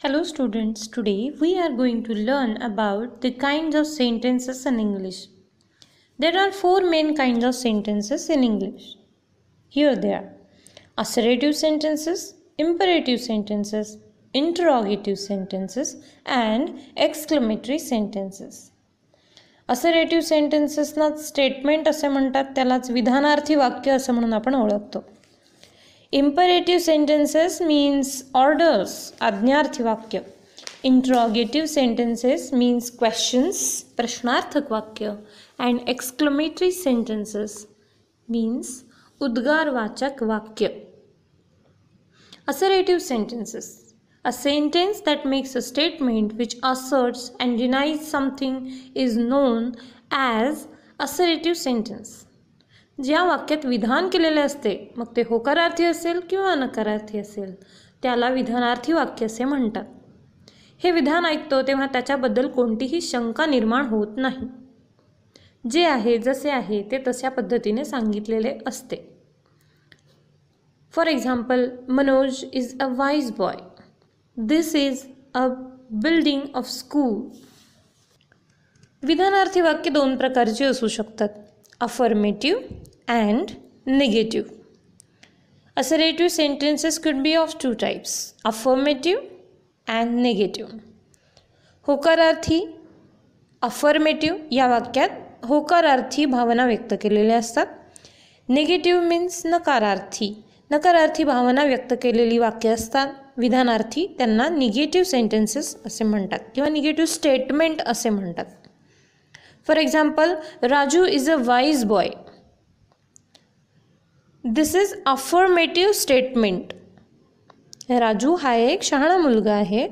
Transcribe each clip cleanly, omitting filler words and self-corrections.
Hello students, today we are going to learn about the kinds of sentences in English. There are four main kinds of sentences in English. Here they are: assertive sentences, imperative sentences, interrogative sentences and exclamatory sentences. Assertive सेंटेन्सेसना statement असे म्हणतात, त्यालाच विधानार्थी वाक्य असं म्हणून आपण ओळखतो. Imperative sentences means orders, आज्ञार्थी वाक्य. Interrogative sentences means questions, प्रश्नार्थक वाक्य. And exclamatory sentences means उद्गारवाचक वाक्य. Assertive sentences, a sentence that makes a statement which asserts and denies something is known as assertive sentence. ज्या वाक्यात विधान केलेले असते, मग ते होकारार्थी असेल किंवा नकारार्थी असेल, त्याला विधानार्थी वाक्य असे म्हणतात. हे विधान ऐकतो तेव्हा त्याच्याबद्दल कोणतीही शंका निर्माण होत नाही. जे आहे जसे आहे ते तशा पद्धतीने सांगितलेले असते. For example, Manoj is a wise boy. This is a building of school. विधानार्थी वाक्य दोन प्रकारची असू शकतात: affirmative and negative. Assertive sentences could be of two types: affirmative and negative. होकारार्थी, affirmative या वाक्यात होकारार्थी भावना व्यक्त केलेल्या असतात. नेगेटिव्ह मीन्स नकारार्थी, नकारार्थी भावना व्यक्त केलेली वाक्य असतात. विधानार्थी त्यांना निगेटिव्ह सेंटेन्सेस असे म्हणतात किंवा निगेटिव्ह स्टेटमेंट असे म्हणतात. For example, Raju is a wise boy. This is affirmative statement. Raju हा एक शहाणा मुलगा आहे.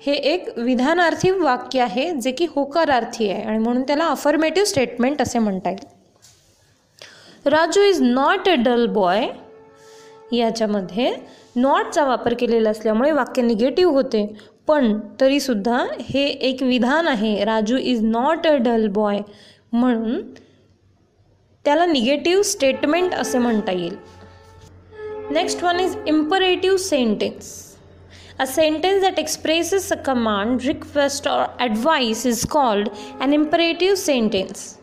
हे एक विधानार्थी वाक्य आहे जे की होकारार्थी आहे आणि म्हणून त्याला अफर्मेटिव्ह स्टेटमेंट असे म्हणता येईल. Raju is not a dull boy. याच्यामध्ये नॉटचा वापर केलेला असल्यामुळे वाक्य निगेटिव्ह होते, पण तरीसुद्धा हे एक विधान आहे. Raju is not a dull boy म्हणून त्याला निगेटिव्ह स्टेटमेंट असे म्हणता येईल. Next one is imperative sentence. A sentence that expresses a command, request or advice is called an imperative sentence.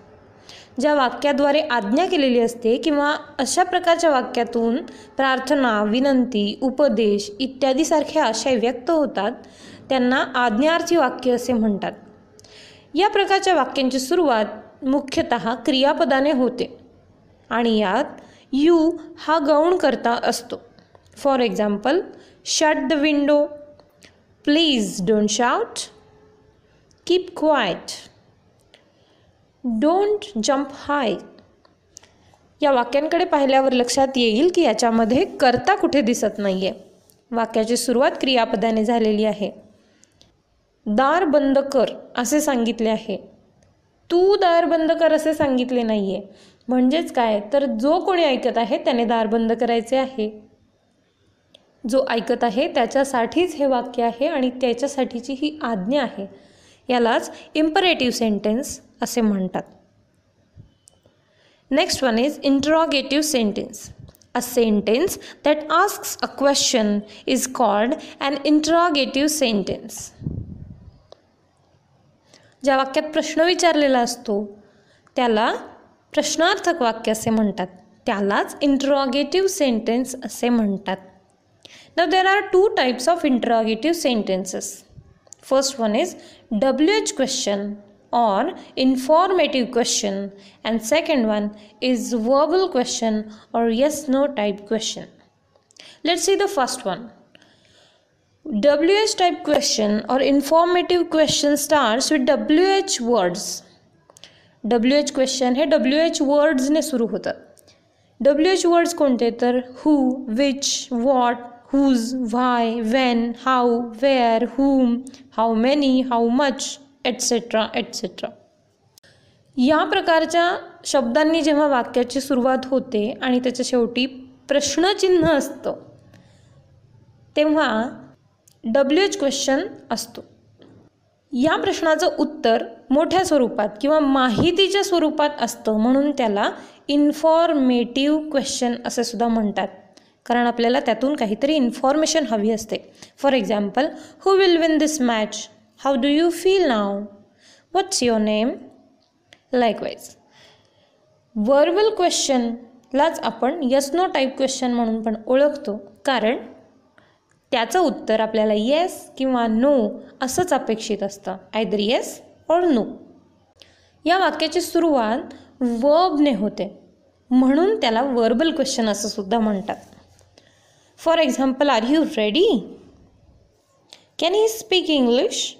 ज्या वाक्याद्वारे आज्ञा केलेली असते किंवा अशा प्रकारच्या वाक्यातून प्रार्थना, विनंती, उपदेश इत्यादी सारखे आशय व्यक्त होतात, त्यांना आज्ञार्थी वाक्य असे म्हणतात. या प्रकारच्या वाक्यांची सुरुवात मुख्यतः क्रियापदाने होते आणि यात यू हा गौणकर्ता असतो. For example, shut the window, please don't shout, keep quiet, don't jump high. या वाक्यांकडे पाहिल्यावर लक्षात येईल की याच्यामध्ये कर्ता कुठे दिसत नाही आहे. वाक्याची सुरुवात क्रियापदाने झालेली आहे. दार बंद कर असे सांगितले आहे. तू दार बंद कर असे सांगितले नाही आहे. म्हणजेच काय, तर जो कोणी ऐकत आहे त्याने दार बंद करायचे आहे. जो ऐकत आहे त्याच्यासाठीच हे वाक्य आहे आणि त्याच्यासाठीची ही आज्ञा आहे. यालाच इम्परेटिव्ह सेंटेन्स असे म्हणतात. Next one is interrogative sentence. A sentence that asks a question is called an interrogative sentence. ज्या वाक्यात प्रश्न विचारलेला असतो त्याला प्रश्नार्थक वाक्य असे म्हणतात. त्यालाच इंटरॉगेटिव्ह सेंटेन्स असे म्हणतात. Now there are two types of interrogative sentences. First one is WH question or informative question, and second one is verbal question or yes no type question. Let's see the first one. WH type question or informative question starts with WH words. WH question हे WH words ने सुरू होतात. WH words कोणते, तर who, which, what, whose, why, when, how, where, whom, how many, how much, etc. etc. या प्रकारच्या शब्दांनी जेव्हा वाक्याची सुरुवात होते आणि त्याच्या शेवटी प्रश्नचिन्ह असतं तेव्हा WH क्वेश्चन असतो. या प्रश्नाचं उत्तर मोठ्या स्वरूपात किंवा माहितीच्या स्वरूपात असतं म्हणून त्याला इन्फॉर्मेटिव्ह क्वेश्चन असे सुद्धा म्हणतात. कारण आपल्याला त्यातून काहीतरी इन्फॉर्मेशन हवी असते. For example, who will win this match? How do you feel now? What's your name? Likewise verbal क्वेश्चनलाच आपण यस नो टाईप क्वेश्चन म्हणून पण ओळखतो, कारण त्याचं उत्तर आपल्याला येस किंवा नो असंच अपेक्षित असतं, आयदर येस और नो. या वाक्याची सुरुवात वर्बने होते, म्हणून त्याला वर्बल क्वेश्चन असं सुद्धा म्हणतात. For example, are you ready? Can he speak English?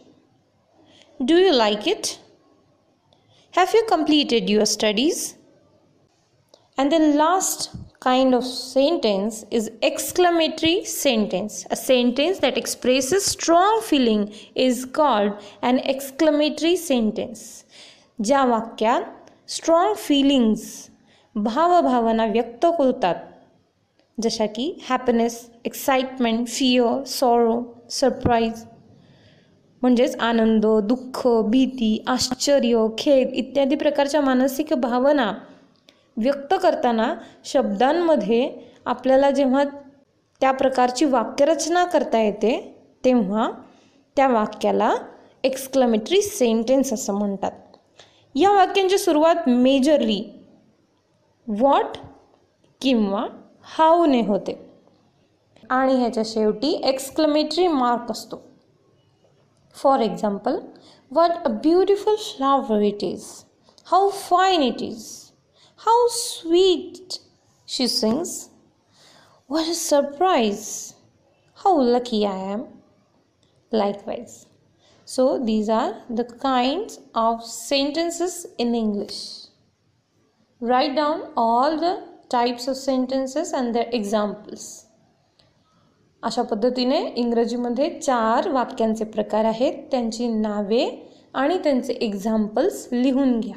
Do you like it? Have you completed your studies? And the last kind of sentence is exclamatory sentence. A sentence that expresses strong feeling is called an exclamatory sentence. ज्या वाक्यात strong feelings, भावभावना व्यक्त होतात, जशा की happiness, excitement, fear, sorrow, surprise, म्हणजेच आनंद, दुःख, भीती, आश्चर्य, खेद इत्यादी प्रकारच्या मानसिक भावना व्यक्त करताना शब्दांमध्ये आपल्याला जेव्हा त्या प्रकारची वाक्यरचना करता येते, तेव्हा त्या वाक्याला एक्सक्लेमेटरी सेंटेन्स असं म्हणतात. या वाक्यांची सुरुवात मेजरली व्हॉट किंवा हाऊने होते आणि ह्याच्या शेवटी एक्सक्लेमेटरी मार्क असतो. For example, what a beautiful flower it is, how fine it is, how sweet she sings, what a surprise, how lucky I am. Likewise. So these are the kinds of sentences in English. Write down all the types of sentences and their examples. अशा पद्धतीने इंग्रजीमध्ये 4 वाक्यांचे प्रकार आहेत, त्यांची नावे आणि त्यांचे examples लिहून घ्या.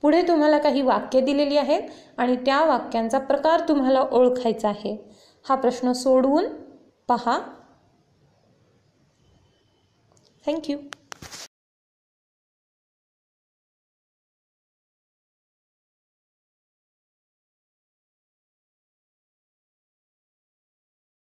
पुढे तुम्हाला काही वाक्ये दिलेली आहेत आणि त्या वाक्यांचा प्रकार तुम्हाला ओळखायचा आहे. हा प्रश्न सोडवून पहा. Thank you.